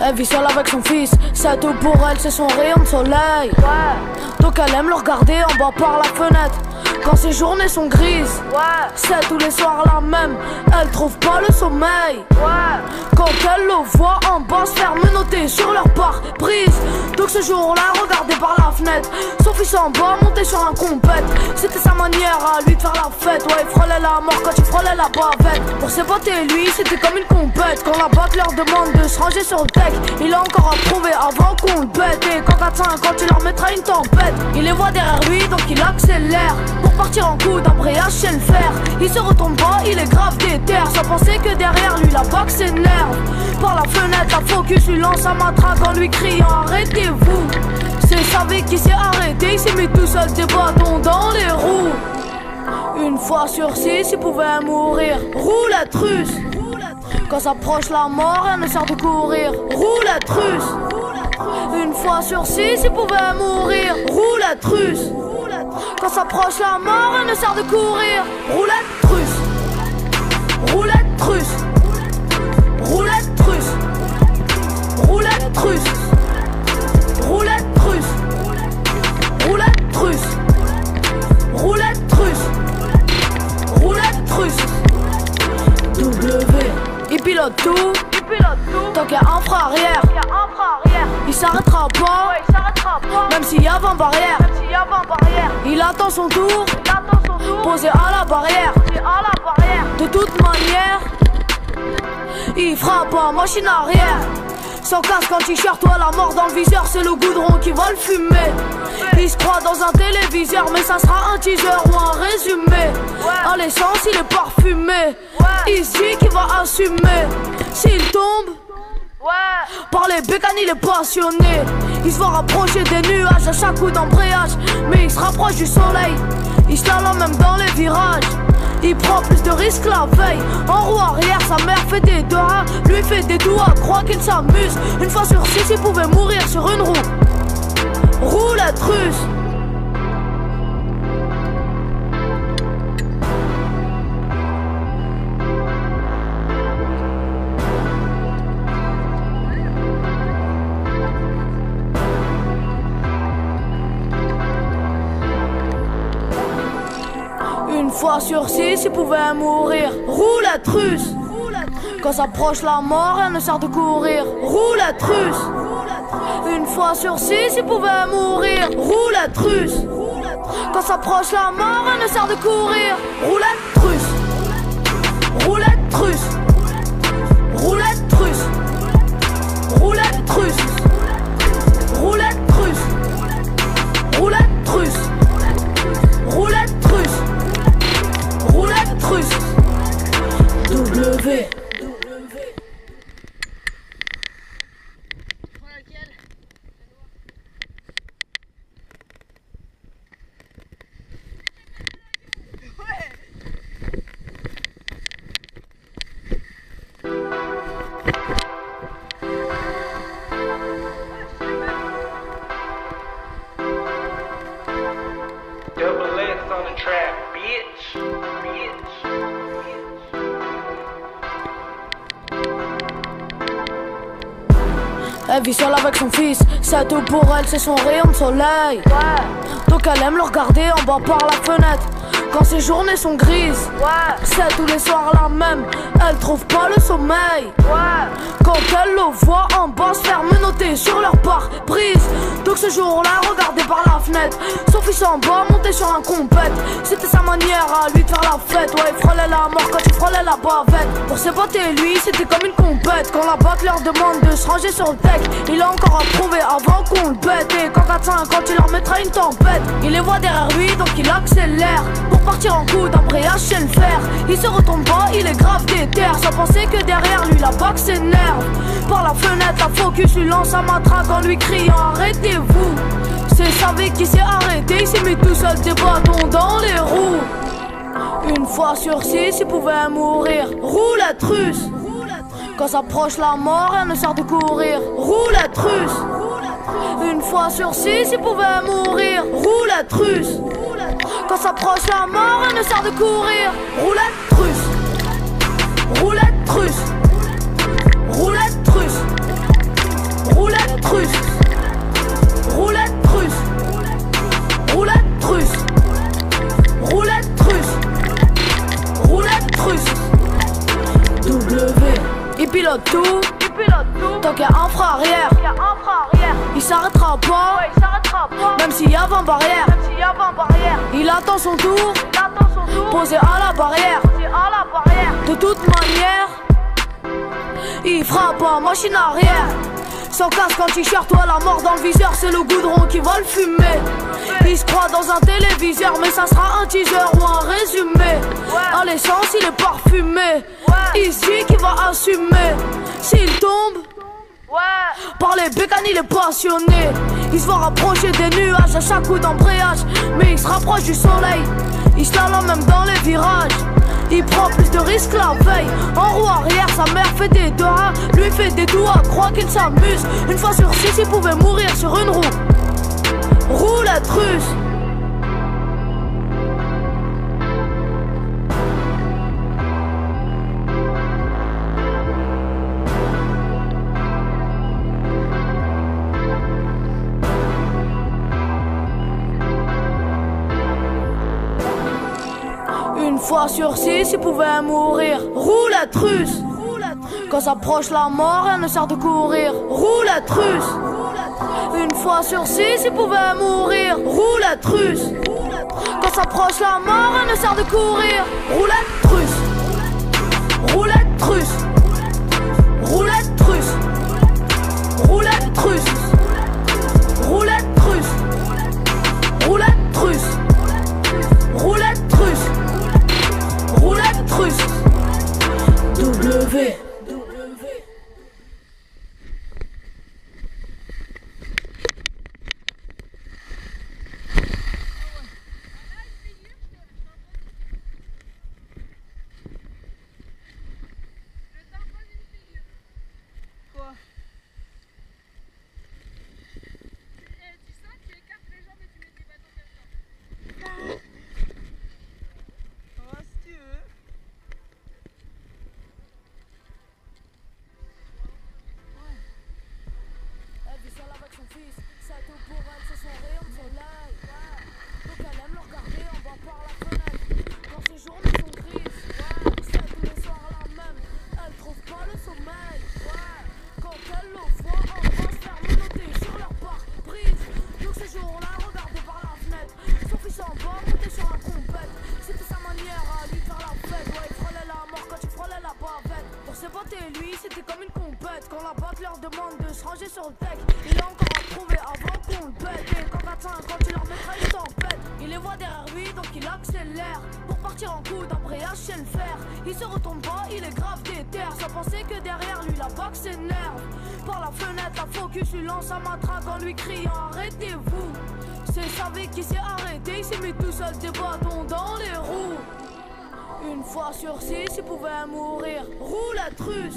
Elle vit seule avec son fils, c'est tout pour elle, c'est son rayon de soleil. Donc elle aime le regarder en bas par la fenêtre. Quand ses journées sont grises, c'est tous les soirs la même. Elle trouve pas le sommeil. Quand elle le voit en bas se faire menotter sur leur pare-brise. Donc ce jour-là, regardé par la fenêtre, son fils en bas monté sur un compète. C'était sa manière à lui de faire la fête. Ouais, il frôlait la mort quand il frôlait la bavette. Pour ses potes et lui, c'était comme une compète. Quand la batte leur demande de se ranger sur le deck, il a encore à prouver avant qu'on le bête. Et quand 4-5, quand il leur mettra une tempête, il les voit derrière lui, donc il accélère pour partir en coude, après hacher le fer. Il se retourne pas, il est grave déter, sans penser que derrière lui la bague s'énerve. Par la fenêtre, la focus lui lance un matraque en lui criant arrêtez-vous. C'est Savé qui s'est arrêté, il s'est mis tout seul des bâtons dans les roues. Une fois sur 6, il pouvait mourir. Roulette russe. Quand s'approche la mort, rien ne sert de courir. Roulette russe. Une fois sur 6, il pouvait mourir. Roulette russe. Quand s'approche la mort, rien ne sert de courir. Roulette russe. Roulette russe. Roulette russe. Roulette russe. Roulette russe. Roulette russe. Roulette russe. Roulette russe. W. Il pilote tout. Tant qu'il y a un frein arrière, il s'arrêtera pas. Même s'il y a 20 barrières. Il attend son tour. Posé à la barrière. De toute manière, il frappe en machine arrière. Sans casque en t-shirt, toi la mort dans le viseur, c'est le goudron qui va le fumer. Il se croit dans un téléviseur, mais ça sera un teaser ou un résumé. À l'essence, il est parfumé. Ici qui va assumer. S'il tombe par les bécanes, il est passionné. Il se voit rapprocher des nuages à chaque coup d'embrayage, mais il se rapproche du soleil. Il se talonne même dans les virages. Il prend plus de risques la veille. En roue arrière, sa mère fait des doigts, lui fait des doigts, croit qu'il s'amuse. Une fois sur 6, il pouvait mourir sur une roue. Roulette russe. Une fois sur 6, il pouvait mourir. Roulette russe. Quand s'approche la mort, rien ne sert de courir. Roulette russe. Une fois sur 6, il pouvait mourir. Roulette russe. Quand s'approche la mort, rien ne sert de courir. Roulette russe. Roulette russe. Roulette russe. Roulette russe. Roulette russe. Roulette russe. Roulette russe. Roulette russe. W. Elle vit seule avec son fils, c'est tout pour elle, c'est son rayon de soleil. Donc elle aime le regarder en bas par la fenêtre. Quand ses journées sont grises, c'est tous les soirs la même. Elle trouve pas le sommeil. Quand elle le voit en bas se faire menotter sur leur pare-brise. Donc ce jour-là, regardé par la fenêtre, son fils en bas monté sur un compète. C'était sa manière à lui de faire la fête. Ouais, il frôlait la mort quand il frôlait la bavette. Pour ses potes et lui c'était comme une compète. Quand la BAC leur demande de se ranger sur le deck, il a encore à prouver avant qu'on le bête. Et quand 4-5 quand il leur mettra une tempête, il les voit derrière lui donc il accélère pour partir en coup d'embrayage chez le fer. Il se retourne pas, il est grave déter, sans penser que derrière lui la BAC s'énerve. Par la fenêtre la focus lui lance un matraque en lui criant arrêtez-vous. C'est Savé qui s'est arrêté, il s'est mis tout seul des bâtons dans les roues. Une fois sur 6 il pouvait mourir. Roulette russe. Quand s'approche la mort rien ne sert de courir. Roulette russe. Une fois sur 6 il pouvait mourir. Roulette russe. Quand s'approche la mort rien ne sert de courir. Roulette russe. Roulette russe. Roulette russe. Roulette russe. Roulette russe. Roulette russe. Roulette russe. Roulette russe. W. Il pilote tout. Tant qu'il y a un frein arrière, il s'arrêtera pas. Même s'il y a 20 barrières. Il attend son tour. Posé à la barrière. De toute manière, il frappe en machine arrière. Sans casque en t-shirt ou à la mort dans le viseur, c'est le goudron qui va le fumer. Il se croit dans un téléviseur, mais ça sera un teaser ou un résumé. À l'essence il est parfumé. Ici qui va assumer. S'il tombe par les bécanes il est passionné. Il se voit rapprocher des nuages à chaque coup d'embrayage, mais il se rapproche du soleil. Il slalom même dans les virages. Il prend plus de risques la veille. En roue arrière, sa mère fait des doigts, lui fait des doigts, croit qu'il s'amuse. Une fois sur 6, il pouvait mourir sur une roue. Roulette russe. Une fois sur 6, il pouvait mourir. Roulette russe. Quand s'approche la mort, rien ne sert de courir. Roulette russe. Une fois sur 6, il pouvait mourir. Roulette russe. Quand s'approche la mort, rien ne sert de courir. Roulette russe. Roulette russe. Roulette russe. Roulette russe. Roulette russe. Roulette russe. Roulette russe. Roulette russe. W. Lui, c'était comme une compète. Quand la BAC leur demande de se ranger sur le deck, il a encore à prouver avant qu'on le pète. Et quand 4-5 quand il leur mettra une tempête, il les voit derrière lui donc il accélère pour partir en coup d'embrayage chez le fer. Il se retourne pas, il est grave déter, sans penser que derrière lui la BAC s'énerve. Par la fenêtre la focus lui lance un matraque en lui criant arrêtez-vous. C'est Savé qui s'est arrêté, il s'est mis tout seul des bâtons dans les roues. Une fois sur 6, il pouvait mourir. Roulette russe.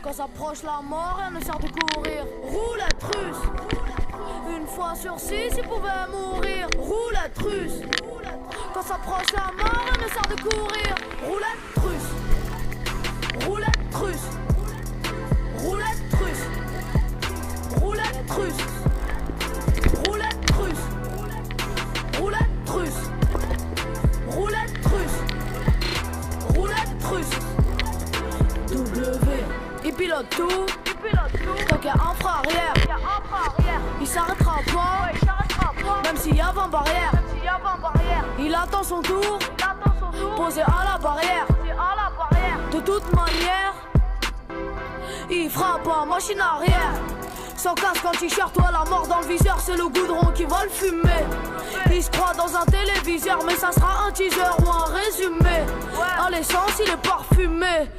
Quand s'approche la mort, rien ne sert de courir. Roulette russe. Une fois sur 6, il pouvait mourir. Roulette russe. Quand s'approche la mort, rien ne sert de courir. Roulette russe. Roulette russe. Roulette russe. Roulette russe. Roulette russe. Roulette russe. Roulette russe. Roulette russe. W. Il pilote tout. Tant qu'il y a un frein arrière, il s'arrêtera pas. Même s'il y a 20 barrières. Il attend son tour. Posé à la barrière. toute manière, il frappe en machine arrière. Sans casque, en t-shirt, toi la mort dans le viseur, c'est le goudron qui va le fumer. Il se croit dans un téléviseur, mais ça sera un teaser ou un résumé. À l'essence, il est parfumé.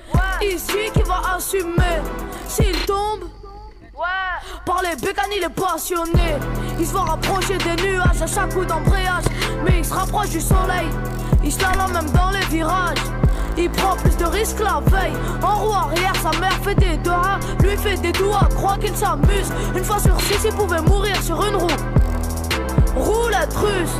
Ici qui va assumer. S'il tombe, par les bécanes, il est passionné. Il se voit rapprocher des nuages à chaque coup d'embrayage, mais il se rapproche du soleil. Il se slalome même dans les virages. Il prend plus de risques la veille. En roue arrière, sa mère fait des doigts, lui fait des doigts, croit qu'il s'amuse. Une fois sur 6, il pouvait mourir sur une roue. Roulette russe.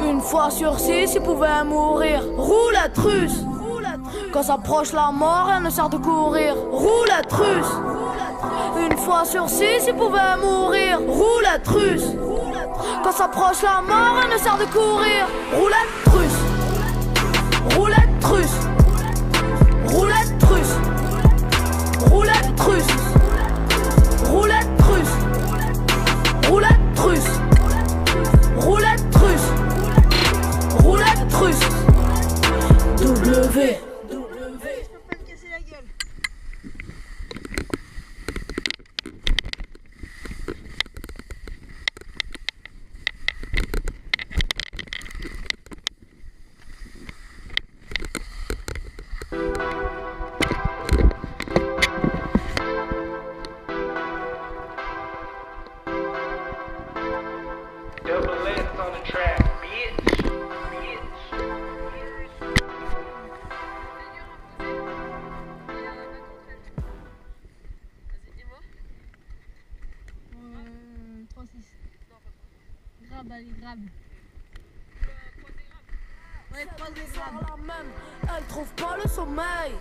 Une fois sur 6, il pouvait mourir. Roulette russe. Quand s'approche la mort, rien ne sert de courir. Roulette russe. Une fois sur 6, il pouvait mourir. Roulette russe. Quand s'approche la mort, rien ne sert de courir. Roulette russe. Roulette russe. Roulette russe. Roulette russe. Roulette russe. Roulette russe. Roulette russe. Roulette russe. W. Grave. Ouais, 3 Elle trouve pas le sommeil.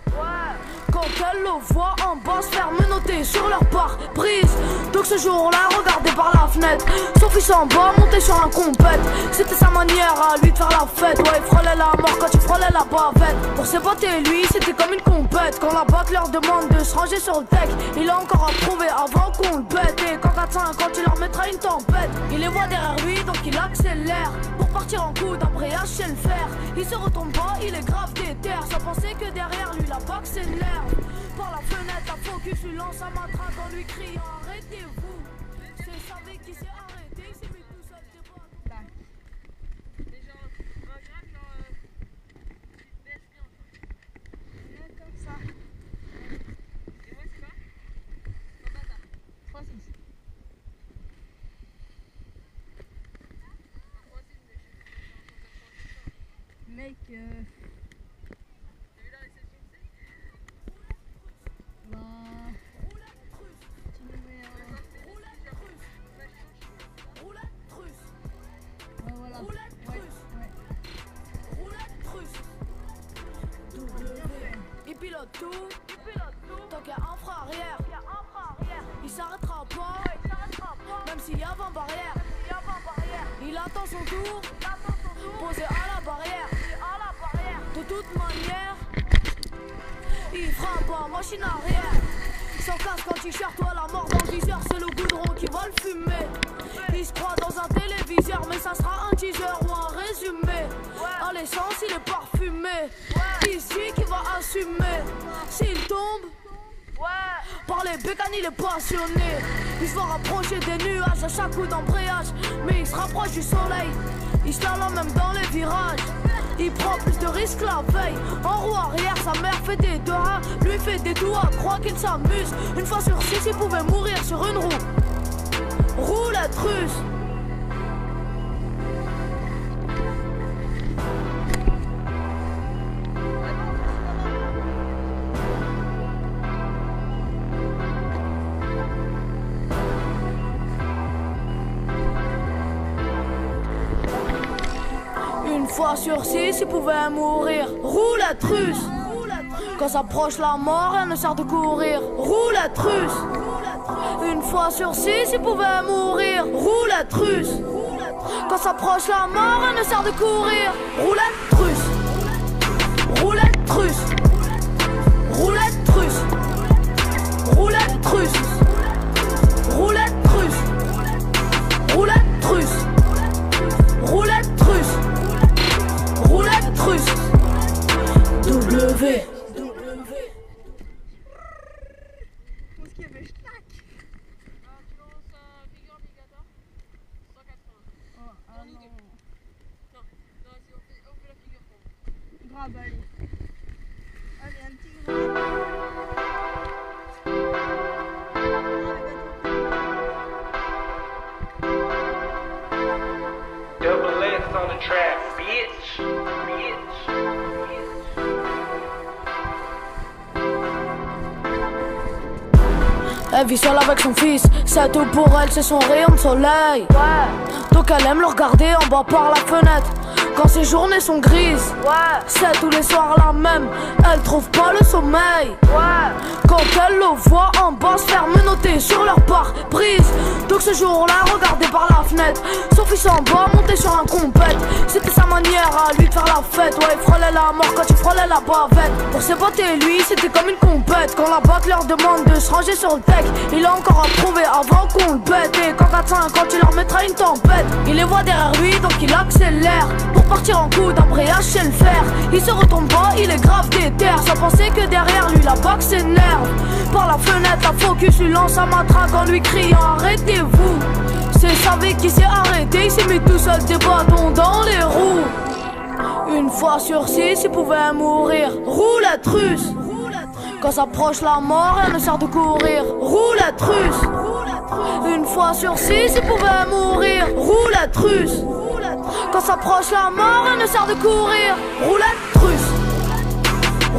Quand elle le voit en bas se faire menotter sur leur pare-brise. Donc ce jour-là, regardé par la fenêtre, son fils en bas monté sur un compète. C'était sa manière à lui de faire la fête. Ouais, il frôlait la mort quand il frôlait la bavette. Pour ses potes et lui, c'était comme une compète. Quand la bac leur demande de se ranger sur le deck, il a encore à prouver avant qu'on le pète. Et quand 4-5, quand il leur mettra une tempête, il les voit derrière lui, donc il accélère pour partir en coup d'embrayage chez le fer. Il se retourne pas, il est grave déter, sans penser que derrière lui la bac s'énerve. Par la fenêtre, la focus lui lance un matraque en lui criant arrêtez-vous. C'est savez qui s'est arrêté, il s'est mis tout seul des bras. Déjà, un grave, genre, tu te baisses bien. Là, comme ça. Et moi, c'est quoi? Un bâtard. 3-6. 3-6, mais mec, t'as vu la réception que c'est? Bah... Tu nous mets Roulette russe. Ouais, voilà. Roulette russe. Ouais. Roulette russe. Il pilote tout. Tant qu'il y a un frein arrière, il s'arrêtera pas. Même s'il y a 20 barrières, il attend son tour. Posé à la barrière. De toute manière, il frappe en machine arrière. Sans casque, en t-shirt, toi la mort dans le viseur, c'est le goudron qui va le fumer. Il se croit dans un téléviseur, mais ça sera un teaser ou un résumé. À l'essence, il est parfumé. Ici qui va assumer. S'il tombe, par les bécanes, il est passionné. Il se va rapprocher des nuages à chaque coup d'embrayage, mais il se rapproche du soleil. Il se slalome même dans les virages. Il prend plus de risques la veille. En roue arrière, sa mère fait des doigts, lui fait des doigts, croit qu'il s'amuse. Une fois sur 6, il pouvait mourir sur une roue. Roulette russe. Une fois sur 6, il pouvait mourir. Roulette russe. Quand s'approche la mort, rien ne sert de courir. Roulette russe. Une fois sur 6, il pouvait mourir. Roulette russe. Quand s'approche la mort, rien ne sert de courir. Roulette russe. W. Qu'est-ce qu'il y avait? Schnack. Tu lances figure indicateur 180. Oh, ah non. Non, si on fait la figure pour grave, allez. Allez, un petit grave. Double S on the track, bitch. Elle vit seule avec son fils, c'est tout pour elle, c'est son rayon de soleil. Donc elle aime le regarder en bas par la fenêtre. Quand ses journées sont grises, c'est tous les soirs la même. Elle trouve pas le sommeil. Quand elle le voit en bas se faire menotter sur leur pare-brise. Donc ce jour-là, regardé par la fenêtre, son fils en bas monté sur un compète. C'était sa manière à lui de faire la fête. Ouais, il frôlait la mort quand il frôlait la bavette. Pour ses potes et lui, c'était comme une compète. Quand la bac leur demande de se ranger sur le deck, il a encore à prouver avant qu'on le bête. Et quand 4-5, quand il leur mettra une tempête, il les voit derrière lui, donc il accélère pour partir en coup d'embrayage chez le fer. Il se retourne pas, il est grave déter, sans penser que derrière lui la bac s'énerve. Par la fenêtre, la focus lui lance un matraque en lui criant arrêtez-vous. C'est Savé qui s'est arrêté, il s'est mis tout seul des bâtons dans les roues. Une fois sur 6, il pouvait mourir. Roulette russe. Quand s'approche la mort, elle ne sert de courir. Roulette russe. Une fois sur 6, il pouvait mourir. Roulette russe. Quand s'approche la mort, elle ne sert de courir. Roulette russe.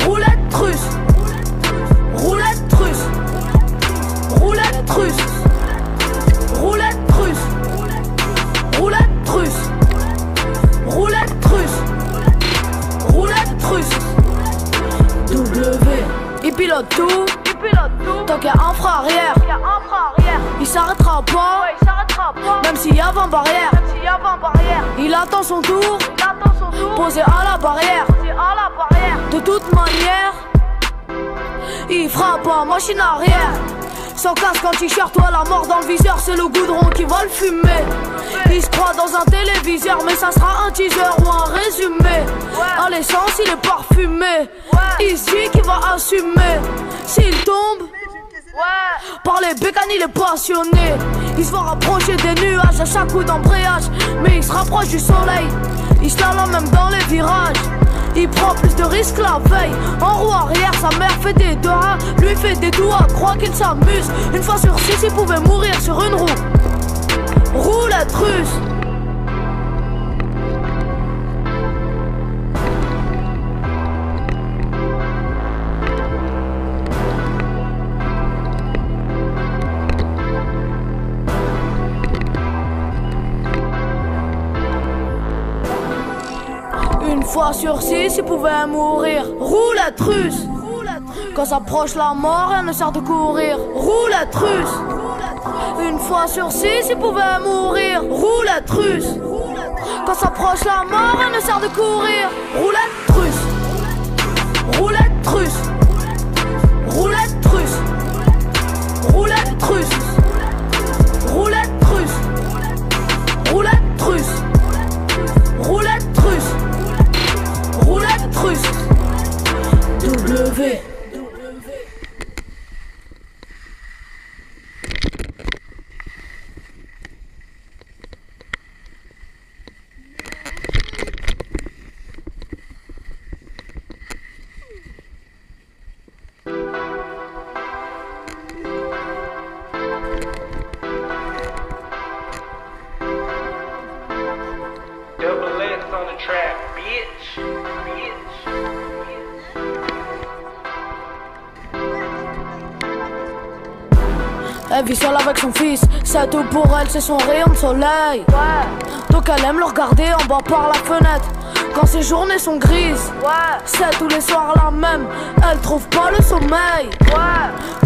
Roulette russe. Roulette russe. Roulette russe. Roulette russe. Roulette russe. Roulette russe. Roulette russe. W. Il pilote tout. Tant qu'il y a un frein arrière, il s'arrêtera pas. Même s'il y a 20 barrières, il attend son tour. Posé à la barrière. De toute manière, il fera pas machine arrière. Sans casque, en t-shirt, toi la mort dans le viseur, c'est le goudron qui va le fumer. Il se croit dans un téléviseur, mais ça sera un teaser ou un résumé. À l'essence, il est parfumé. Il se dit qu'il va assumer. S'il tombe, par les bécanes, il est passionné. Il se va rapprocher des nuages à chaque coup d'embrayage, mais il se rapproche du soleil. Il se lance même dans les virages. Il prend plus de risques la veille. En roue arrière, sa mère fait des doigts, lui fait des doigts, croit qu'il s'amuse. Une fois sur 6, il pouvait mourir sur une roue. Roulette russe. Une fois sur 6, il pouvait mourir. Roulette russe. Quand s'approche la mort, elle ne sert de courir. Roulette russe. Une fois sur 6, il pouvait mourir. Roulette russe. Quand s'approche la mort, elle ne sert de courir. Roulette russe. Roulette russe. Roulette russe. Roulette russe. Roulette russe. Roulette russe. Roulette russe. Roulette russe. W. Double S on the track, bitch. Elle vit seule avec son fils, c'est tout pour elle, c'est son rayon de soleil. Donc elle aime le regarder en bas par la fenêtre. Quand ses journées sont grises, c'est tous les soirs la même. Elle trouve pas le sommeil.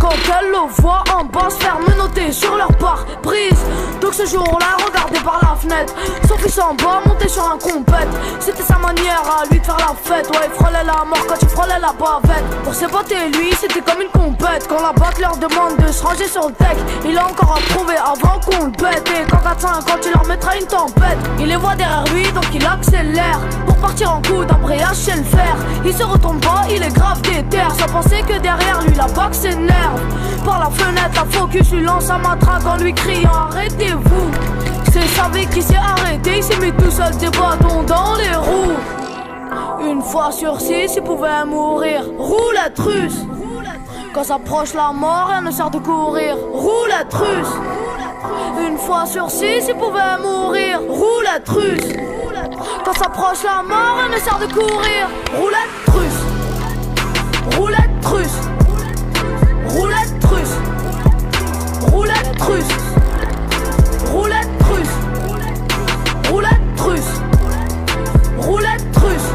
Quand elle le voit en bas se faire menotter sur leur pare-brise. Donc ce jour-là, regardé par la fenêtre, son fils en bas monté sur un compète. C'était sa manière à lui de faire la fête. Ouais, il frôlait la mort quand il frôlait la bavette. Pour ses potes et lui, c'était comme une compète. Quand la bac leur demande de se ranger sur le deck, il a encore à prouver avant qu'on le bête. Et quand 4-5, quand il leur mettra une tempête, il les voit derrière lui, donc il accélère pour pour partir en coup d'embrayage chez le fer. Il se retourne pas, il est grave déter, sans penser que derrière lui la boxe s'énerve. Par la fenêtre, la focus lui lance un matraque en lui criant arrêtez-vous. C'est Savé qui s'est arrêté, il s'est mis tout seul des bâtons dans les roues. Une fois sur 6, il pouvait mourir. Roulette russe. Quand s'approche la mort, rien ne sert de courir. Roulette russe. Une fois sur 6, il pouvait mourir. Roulette russe. Quand s'approche la mort, rien ne sert de courir. Roulette russe. Roulette russe. Roulette russe. Roulette russe. Roulette russe. Roulette russe. Roulette russe.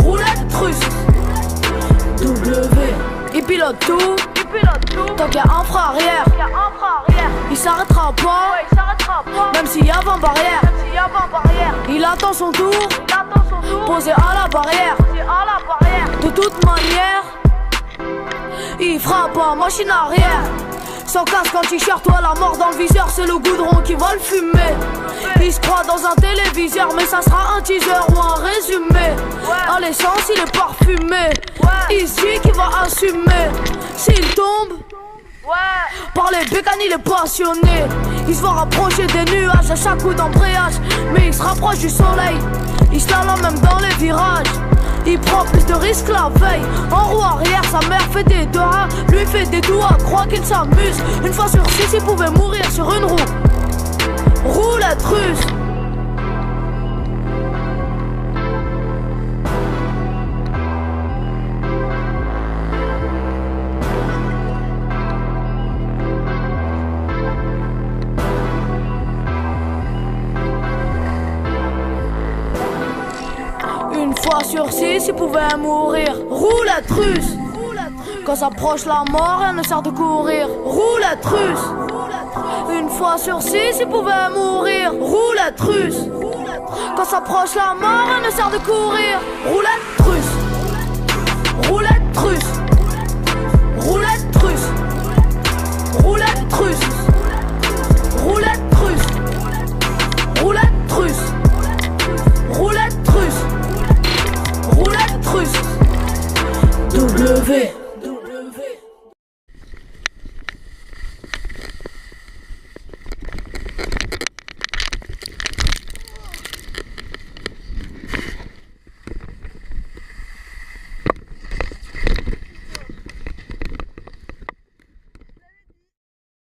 Roulette russe. W. Il pilote tout. Tant qu'il y a un frein arrière, il s'arrêtera pas. Même s'il y a 20 barrières. Il attend son tour. Posé à la barrière. De toute manière, il frappe en machine arrière. Sans casque en t-shirt, toi la mort dans le viseur, c'est le goudron qui va le fumer. Il se croit dans un téléviseur, mais ça sera un teaser ou un résumé. À l'essence, il est parfumé. Ici qui va assumer. S'il tombe, par les bécanes, il est passionné. Il se voit rapprocher des nuages à chaque coup d'embrayage, mais il se rapproche du soleil. Il se talonne même dans les virages. Il prend plus de risques la veille. En roue arrière, sa mère fait des doigts, lui fait des doigts, croit qu'il s'amuse. Une fois sur 6, il pouvait mourir sur une roue. Roulette russe. Une fois sur 6, il pouvait mourir. Roulette russe. Quand s'approche la mort, rien ne sert de courir. Roulette russe. Une fois sur 6, il pouvait mourir. Roulette russe. Quand s'approche la mort, rien ne sert de courir. Roulette russe. Roulette russe. Roulette russe. Roulette russe. Roulette russe. Roulette russe. Roulette russe. Roulette russe. W.